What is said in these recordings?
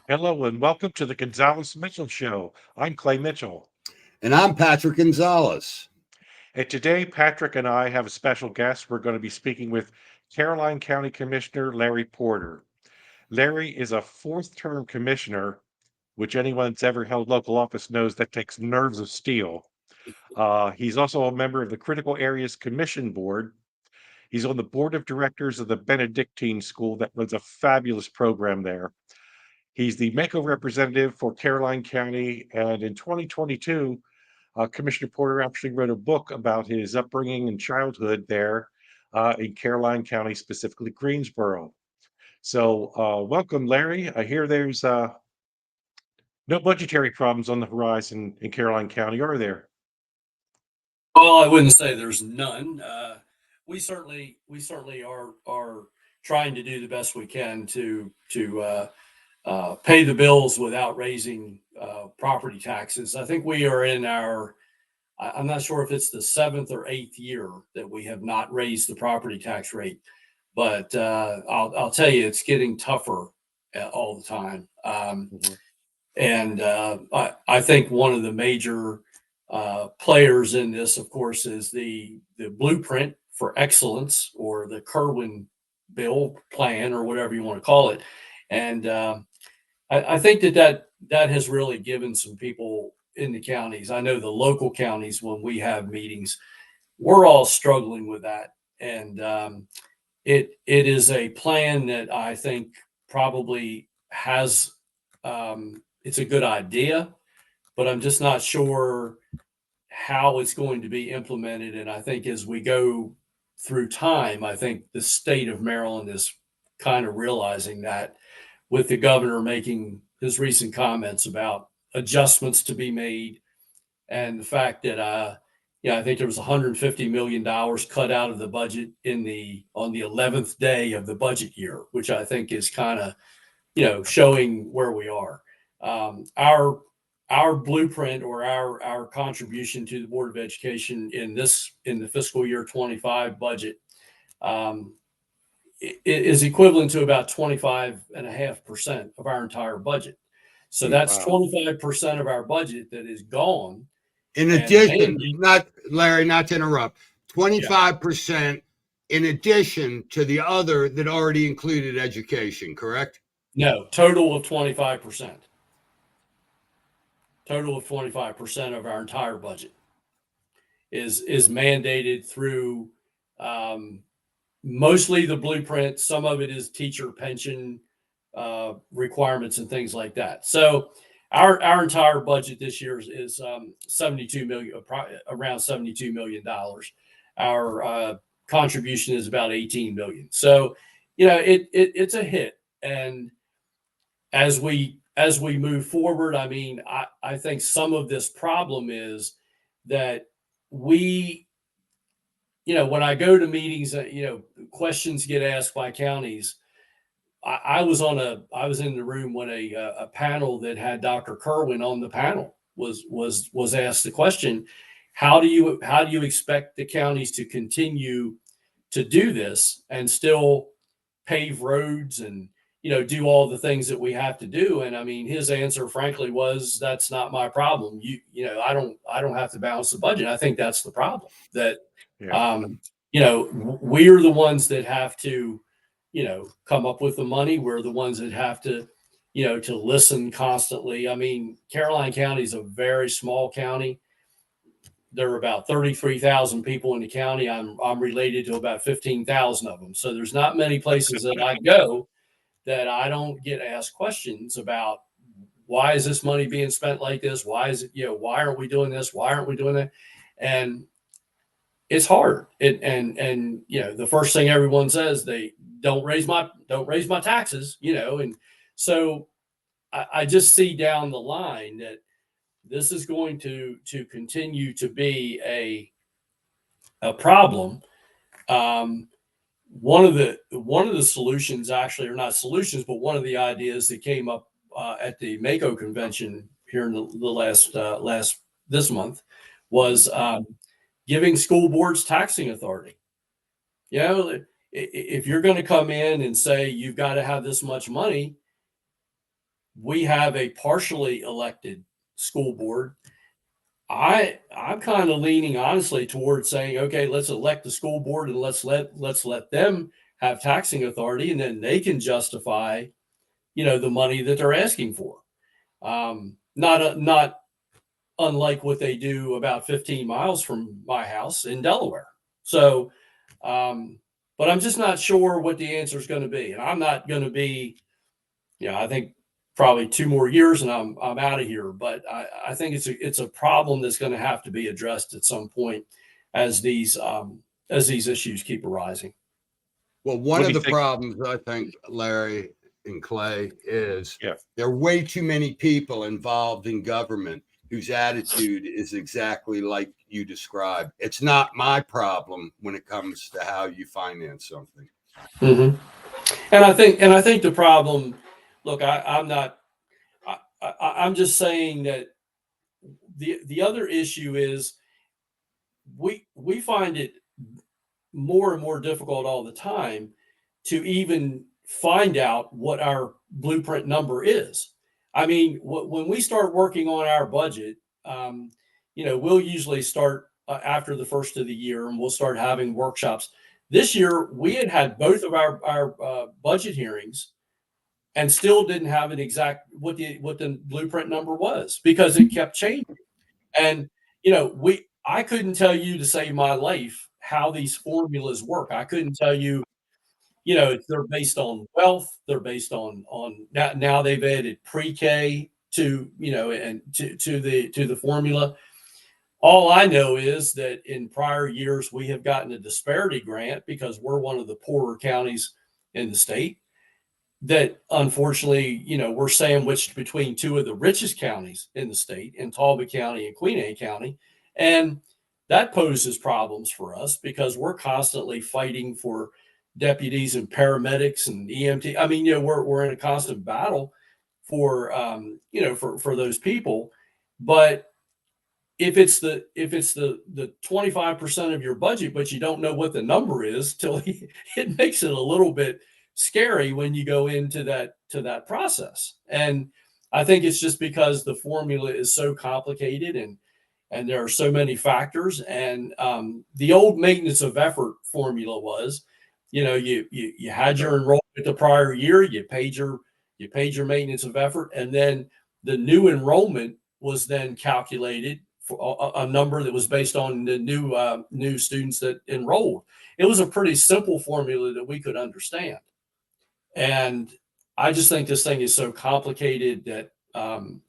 Hello and welcome to the Gonzales Mitchell Show. I'm Clay Mitchell. And I'm Patrick Gonzales. And today, Patrick and I have a special guest. We're going to be speaking with Caroline County Commissioner Larry Porter. Larry is a fourth term commissioner, which anyone that's ever held local office knows that takes nerves of steel. He's also a member of the Critical Areas Commission Board. He's on the board of directors of the Benedictine School that runs a fabulous program there. He's the Mako representative for Caroline County, and in 2022, Commissioner Porter actually wrote a book about his upbringing and childhood there in Caroline County, specifically Greensboro. So, welcome, Larry. I hear there's no budgetary problems on the horizon in Caroline County, are there? Well, I wouldn't say there's none. We certainly are trying to do the best we can to pay the bills without raising property taxes. I think we are in our. I'm not sure if it's the seventh or eighth year that we have not raised the property tax rate, but I'll tell you, it's getting tougher all the time. Mhm. And I think one of the major players in this, of course, is the blueprint for excellence, or the Kerwin bill plan, or whatever you want to call it. And I think that has really given some people in the counties. I know the local counties, when we have meetings, we're all struggling with that. And it is a plan that I think probably has it's a good idea, but I'm just not sure how it's going to be implemented. And I think as we go through time, I think the state of Maryland is kind of realizing that, with the governor making his recent comments about adjustments to be made, and the fact that yeah, I think there was $150 million cut out of the budget on the 11th day of the budget year, which I think is kind of, showing where we are. Our blueprint, or our contribution to the Board of Education in the fiscal year 25 budget, um, is equivalent to about 25.5% of our entire budget. So that's Wow. 25% of our budget that is gone In and addition, mandate. not Larry, not to interrupt, Yeah, 25% in addition to the other that already included education, correct? no, total of 25%. Total of 25% of our entire budget is mandated through, um, mostly the blueprint. Some of it is teacher pension requirements and things like that. So our entire budget this year is 72 million, around $72 million. Our contribution is about 18 million. So it's a hit. And as we move forward, I mean, I think some of this problem is that we, when I go to meetings, questions get asked by counties. I was in the room when a panel that had Dr. Kerwin on the panel was asked the question: how do you expect the counties to continue to do this and still pave roads and do all the things that we have to do? And I mean, his answer, frankly, was, "That's not my problem. I don't have to balance the budget." I think that's the problem. That Yeah. um, we're the ones that have to come up with the money. We're the ones that have to listen constantly. I mean, Caroline County is a very small county. There are about 33,000 people in the county. I'm related to about 15,000 of them. So there's not many places that I go that I don't get asked questions about, why is this money being spent like this? Why is it, why aren't we doing this? Why aren't we doing that? And it's hard. And the first thing everyone says, they don't raise my taxes, and so I just see down the line that this is going to continue to be a problem. Um, one of the solutions, actually, or not solutions, but one of the ideas that came up at the Mako convention here in the last this month was giving school boards taxing authority. You know, if you're going to come in and say you've got to have this much money, we have a partially elected school board. I'm kind of leaning honestly towards saying, okay, let's elect the school board and let's let them have taxing authority, and then they can justify, the money that they're asking for. Not unlike what they do about 15 miles from my house in Delaware. So, um, but I'm just not sure what the answer is going to be, and I'm not going to be, I think probably 2 more years and I'm out of here. But I think it's a problem that's going to have to be addressed at some point as these issues keep arising. Well, one What do of you the think? problems I think, Larry and Clay, is Yeah. there are way too many people involved in government whose attitude is exactly like you described. It's not my problem when it comes to how you finance something. Mm-hmm. And I think the problem. Look, I'm not. I'm just saying that the other issue is we find it more and more difficult all the time to even find out what our blueprint number is. I mean, when we start working on our budget, we'll usually start after the first of the year, and we'll start having workshops. This year, we had both of our budget hearings, and still didn't have an exact what the blueprint number was because it kept changing. And we I couldn't tell you to save my life how these formulas work. I couldn't tell you, they're based on wealth, they're based on now they've added pre-K to, and to the formula. All I know is that in prior years we have gotten a disparity grant because we're one of the poorer counties in the state, that unfortunately, we're sandwiched between two of the richest counties in the state, in Talbot County and Queen Anne County. And that poses problems for us because we're constantly fighting for deputies and paramedics and EMT. I mean, we're in a constant battle for those people. But if it's the 25% of your budget, but you don't know what the number is till it makes it a little bit scary when you go into that process. And I think it's just because the formula is so complicated, and there are so many factors. And the old maintenance of effort formula was, you had Right. your enrollment the prior year, you paid your maintenance of effort, and then the new enrollment was then calculated for a number that was based on the new students that enrolled. It was a pretty simple formula that we could understand. And I just think this thing is so complicated that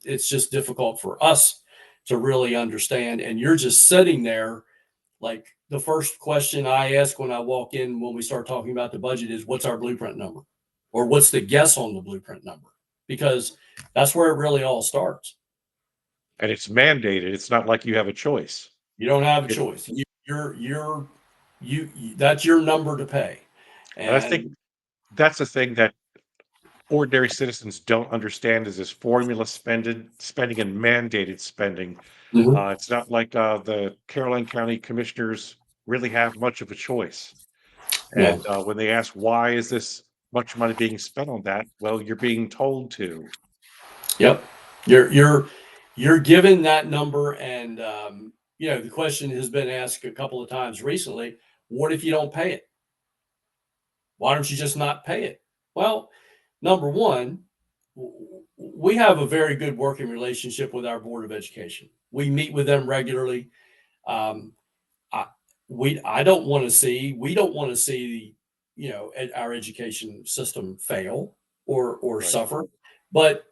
it's just difficult for us to really understand. And you're just sitting there, like, the first question I ask when I walk in when we start talking about the budget is, what's our blueprint number? Or what's the guess on the blueprint number? Because that's where it really all starts. And it's mandated. It's not like you have a choice. You don't have a It, choice. That's your number to pay. and I think And that's the thing that ordinary citizens don't understand is this formula spending and mandated spending. Mhm. It's not like the Caroline County commissioners really have much of a choice. No. And when they ask why is this much money being spent on that, well, you're being told to. Yep. You're given that number, and the question has been asked a couple of times recently. What if you don't pay it? Why don't you just not pay it? Well, number one, we have a very good working relationship with our Board of Education. We meet with them regularly. Um, I I don't want to see we don't want to see our education system fail or Right. suffer. But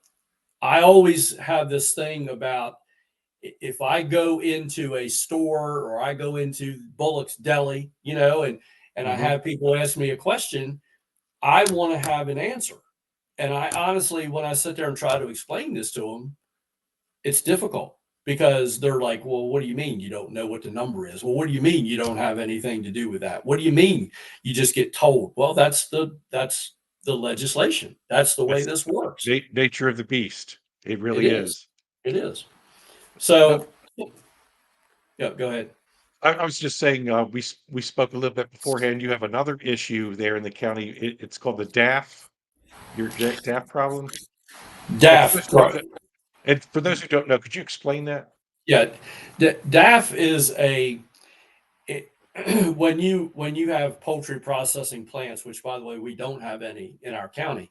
I always have this thing about, if I go into a store or I go into Bullock's Deli, and I Hmm. have people ask me a question, I want to have an answer. And I honestly, when I sit there and try to explain this to them, it's difficult because they're like, well, what do you mean you don't know what the number is? Well, what do you mean you don't have anything to do with that? What do you mean you just get told? Well, that's the legislation. That's the way That's this works. nature of the beast. It It really is. is. It is. Uh, So, yeah, go ahead. I was just saying, we spoke a little bit beforehand. You have another issue there in the county. It's called the DAF, your DAF problem. DAF, And for those who don't know, could you explain that? yeah, DAF is when you have poultry processing plants, which by the way we don't have any in our county.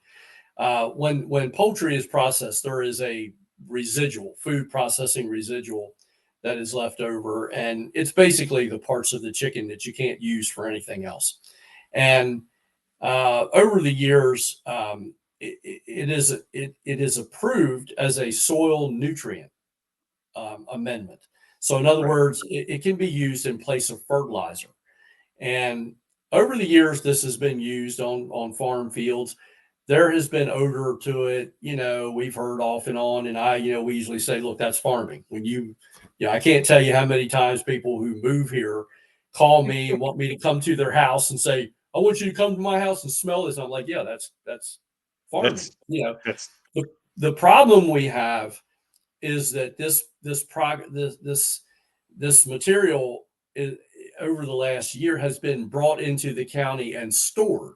When poultry is processed, there is a residual food processing residual that is left over, and it's basically the parts of the chicken that you can't use for anything else. And over the years, it is approved as a soil nutrient amendment. So, in other Right. words, it can be used in place of fertilizer. And over the years, this has been used on farm fields. There has been odor to it. We've heard off and on, and we usually say, look, that's farming. I can't tell you how many times people who move here call me and want me to come to their house and say, I want you to come to my house and smell this. And I'm like, yeah, that's farming. That's that's The problem we have is that this material is, over the last year has been brought into the county and stored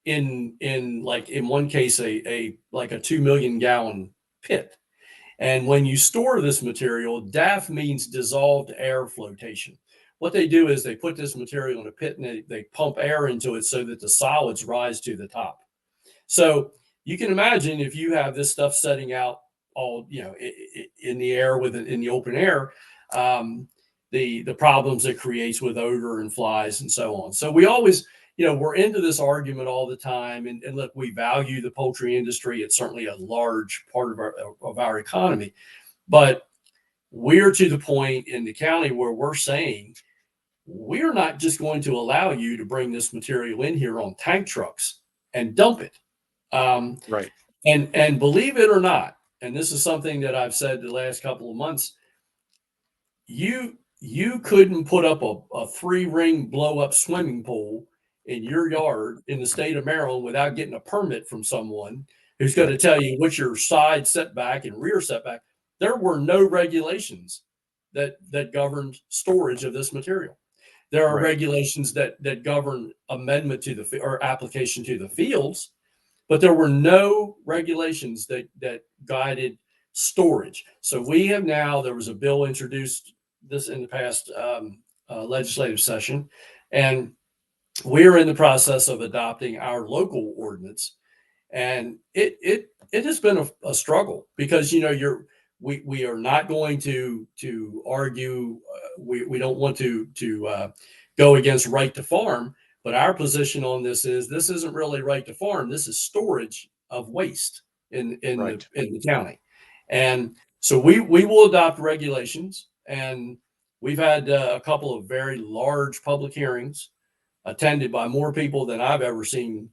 in like in one case a like a 2 million gallon pit. And when you store this material, DAF means dissolved air flotation. What they do is they put this material in a pit and they pump air into it so that the solids rise to the top. So you can imagine if you have this stuff setting out all in the air in the open air, the problems it creates with odor and flies and so on. So we always, we're into this argument all the time. And look, we value the poultry industry. It's certainly a large part of our economy, but we're to the point in the county where we're saying we're not just going to allow you to bring this material in here on tank trucks and dump it. right. And believe it or not, and this is something that I've said the last couple of months, you couldn't put up a 3-ring blow up swimming pool in your yard in the state of Maryland without getting a permit from someone who's going to tell you what's your side setback and rear setback. There were no regulations that governed storage of this material. There are Right. regulations that govern amendment to or application to the fields, but there were no regulations that guided storage. So we have now, there was a bill introduced this in the past legislative session, and we're in the process of adopting our local ordinance. And it has been a struggle because we are not going to argue. We don't want to go against right to farm, but our position on this isn't really right to farm. This is storage of waste in Right. the county, and so we will adopt regulations. And we've had a couple of very large public hearings attended by more people than I've ever seen,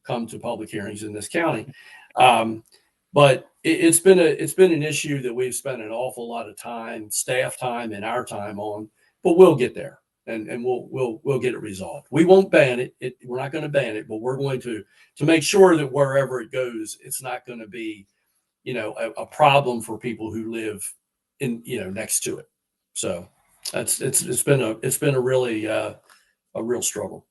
come to public hearings in this county. But it's been an issue that we've spent an awful lot of time, staff time, and our time on. But we'll get there, and we'll get it resolved. We won't ban it. We're not going to ban it, but we're going to make sure that wherever it goes, it's not going to be, a problem for people who live in, next to it. So it's been a really a real struggle.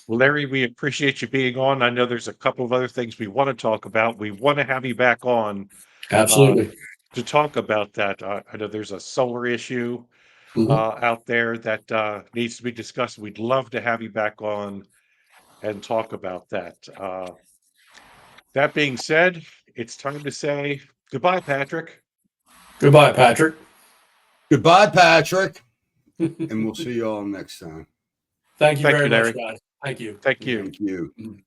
Well, Larry, we appreciate you being on. I know there's a couple of other things we want to talk about. We want to have you back on Absolutely. to talk about that. I know there's a solar issue out there that needs to be discussed. We'd love to have you back on and talk about that. That being said, it's time to say goodbye, Patrick. Goodbye, Patrick. Goodbye, Patrick. And we'll see you all next time. Thank you Thank very you, much, Larry. guys. Thank you. Thank you. Thank you.